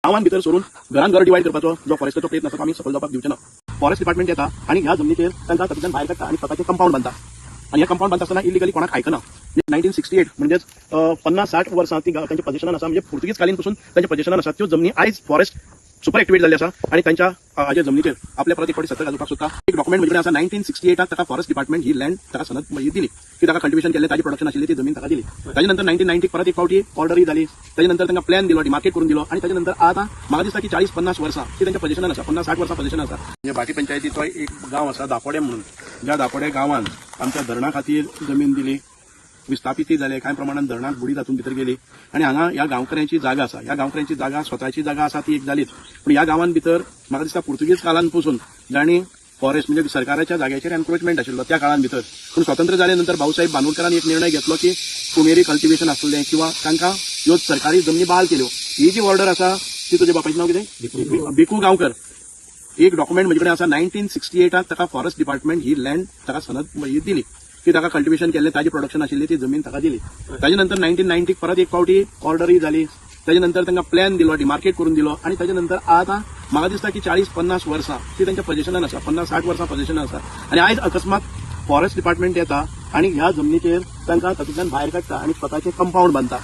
गांवांत भितर सोडून घरान घर डिवायड करपाचो जो फॉरेस्टाचो प्रयत्न आसा तो आमी सफल जावपाक दिवचे ना। फॉरेस्ट डिपार्टमेंट येता आनी ह्या जमनीचेर तांकां तातूंतल्यान भायर काडटा आनी स्वताचें कंपाऊंड बांदता आनी ह्या कंपाऊंड बांदता आसतना इलिगली कोणाक आयकना। 1968 म्हणजेच 50-60 वर्सां ती तांच्या पोझिशनान आसा, म्हणजे पुर्तुगीज कालीन पासून तांच्या पोझिशनान आसा। त्यो जमनी आयज फॉरेस्ट सुपर एक्टिवेट जाल्ली आसा आनी तांच्या हाजे जमनीचेर आपल्या परत एक फावटी सत्ता घालपाक सोदता। एक डॉक्युमेंट म्हणजे आसा 1968 ताका फॉरेस्ट डिपार्टमेंट ही लँड ताका सनद दिली की ताका कल्टिवेशन केलें, ताजी प्रोडक्शन आशिल्ली ती जमीन ताका दिली। ताजे नंतर 1990 परत एक फावटी ऑर्डरय जाली, ताजे नंतर तांकां प्लॅन दिलो, डिमार्केट करून दिलो आनी ताजे नंतर आतां म्हाका दिसता की 40-50 वर्सां ती तांच्या पोझिशनान आसा, 50-60 वर्सां पोझिशनान आसा। म्हणजे भाटी पंचायतीचो एक गांव आसा दापोडे म्हणून, ज्या दापोडे गांवान आमच्या धरणा खातीर जमीन दिली, विस्थापितय जाले, कांय प्रमाणात धरणाक बुडी तातूंत भितर गेली आनी हांगा ह्या गांवकऱ्यांची जागा आसा, ह्या गांवकऱ्यांची जागा स्वताची जागा आसा ती एक जालीच, पूण ह्या गांवान भितर म्हाका दिसता पुर्तुगीज काळान पासून जाणी फॉरेस्ट म्हणजे सरकाराच्या जाग्याचेर एन्क्रोचमेंट आशिल्लो त्या काळान भितर। पूण स्वातंत्र्य जाले नंतर भाऊसाहेब बांदोडकरान एक निर्णय घेतलो की कुमेरी कल्टिवेशन आसलें किंवा तांकां ह्यो सरकारी जमनी बहाल केल्यो। ही जी ऑर्डर आसा ती तुजे बापायचें नांव कितें? भिकू गांवकर। एक डॉक्युमेंट म्हजे कडेन आसा 1968 ताका फॉरेस्ट डिपार्टमेंट ही लँड ताका सनद दिली की ताका कल्टिवेशन केल्लें, ताजी प्रोडक्शन आशिल्ली ती जमीन ताका दिली। ताजे नंतर 1990 परत एक फावटी ऑर्डरय जाली, ताजे नंतर तांकां प्लॅन दिलो, डिमार्केट करून दिलो आनी ताजे नंतर आतां म्हाका दिसता की 40-50 वर्सां ती तांच्या पोझिशनान आसा, 50-60 वर्सां पोझिशनान आसा आनी आयज अकस्मात फॉरेस्ट डिपार्टमेंट येता आनी ह्या जमनीचेर तांकां तातूंतल्यान भायर काडटा आनी स्वताचें कंपाऊंड बांदता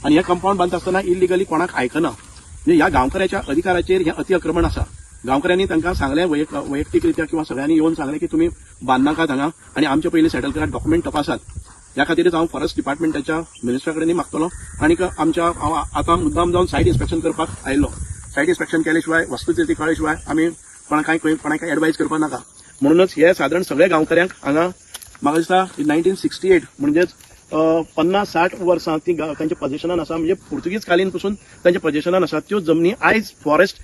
आनी ह्या कंपाऊंड बांदता आसतना इलिगली कोणाक आयकना। म्हणजे ह्या गांवकऱ्याच्या अधिकाराचेर हें अति अक्रमण आसा। गांवकऱ्यांनी तांकां सांगलें वैयक्तीकरित्या किंवा सगळ्यांनी येवन सांगलें की तुमी बांदनाकात हांगा आनी आमचे पयलीं सेटल करात, डॉक्युमेंट तपासात। ह्या खातीरच हांव फॉरेस्ट डिपार्टमेंटाच्या मिनिस्टरा कडेनय मागतलो आनी आमच्या आतां मुद्दाम जावन सायट इन्स्पेक्शन करपाक आयिल्लो। सायट इन्स्पेक्शन केले शिवाय वस्तुस्थिती कळ्ळे शिवाय आमी कोणाक एडवायज करपाक नाका। म्हणूनच हे सादारण सगळ्या गांवकऱ्यांक हांगा म्हाका दिसता 1968 म्हणजेच 50-60 वर्सां ती तांच्या पोझिशनान आसा, म्हणजे पुर्तुगीज कालीन पासून तांच्या पोझिशनान आसा। त्यो जमनी आयज फॉरेस्ट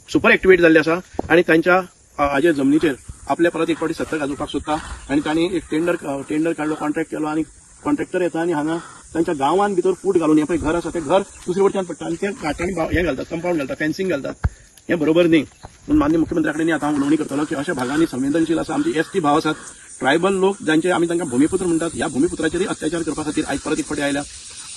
सुपर एक्टिवेट जाल्ली आसा आनी तांच्या हाजे जमनीचेर आपल्या परत एक फावटी सत्ता घालपाक सोदता आनी तांणी एक टेंडर काडलो, कॉन्ट्रॅक्ट केलो आनी कॉन्ट्रॅक्टर येता आनी हांगा तांच्या गांवान भितर फूट घालून, हें पळय घर आसा तें घर दुसरे वटच्यान पडटा आनी ते घाटांनी हें घालतात, कंपाऊंड घालतात, फेन्सिंग घालतात। हें बरोबर न्ही। पूण माननीय मुख्यमंत्र्या कडेन आतां हांव उलोवणी करतलो की अशा भागांनी संवेदनशील आसा, आमची एसटी भाव आसात, ट्रायबल लोक जांचे आमी तांकां भूमिपुत्र म्हणटात, ह्या भूमिपुत्राचेरय अत्याचार करपा खातीर आयज परत एक फावटी आयल्या।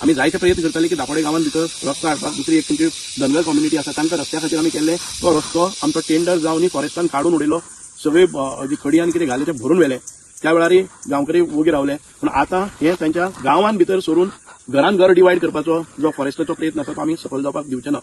आमी जायते प्रयत्न करताले की दापोडे गांवान भितर रस्तो हाडपाक, दुसरी एक तुमची धनगर कम्युनिटी आसा तांकां रस्त्या खातीर आमी केल्ले, तो रस्तो आमचो टेंडर जावन फॉरेस्टान काडून उडयलो, सगळे जी खडी आनी कितें घाले ते भरून व्हेले, त्या वेळारय गांवकरी वोगी रावले। पूण आतां हे तांच्या गांवान भितर सोडून घरान घर डिवायड करपाचो जो फॉरेस्टाचो प्रयत्न आसा तो आमी सफल जावपाक दिवचे ना।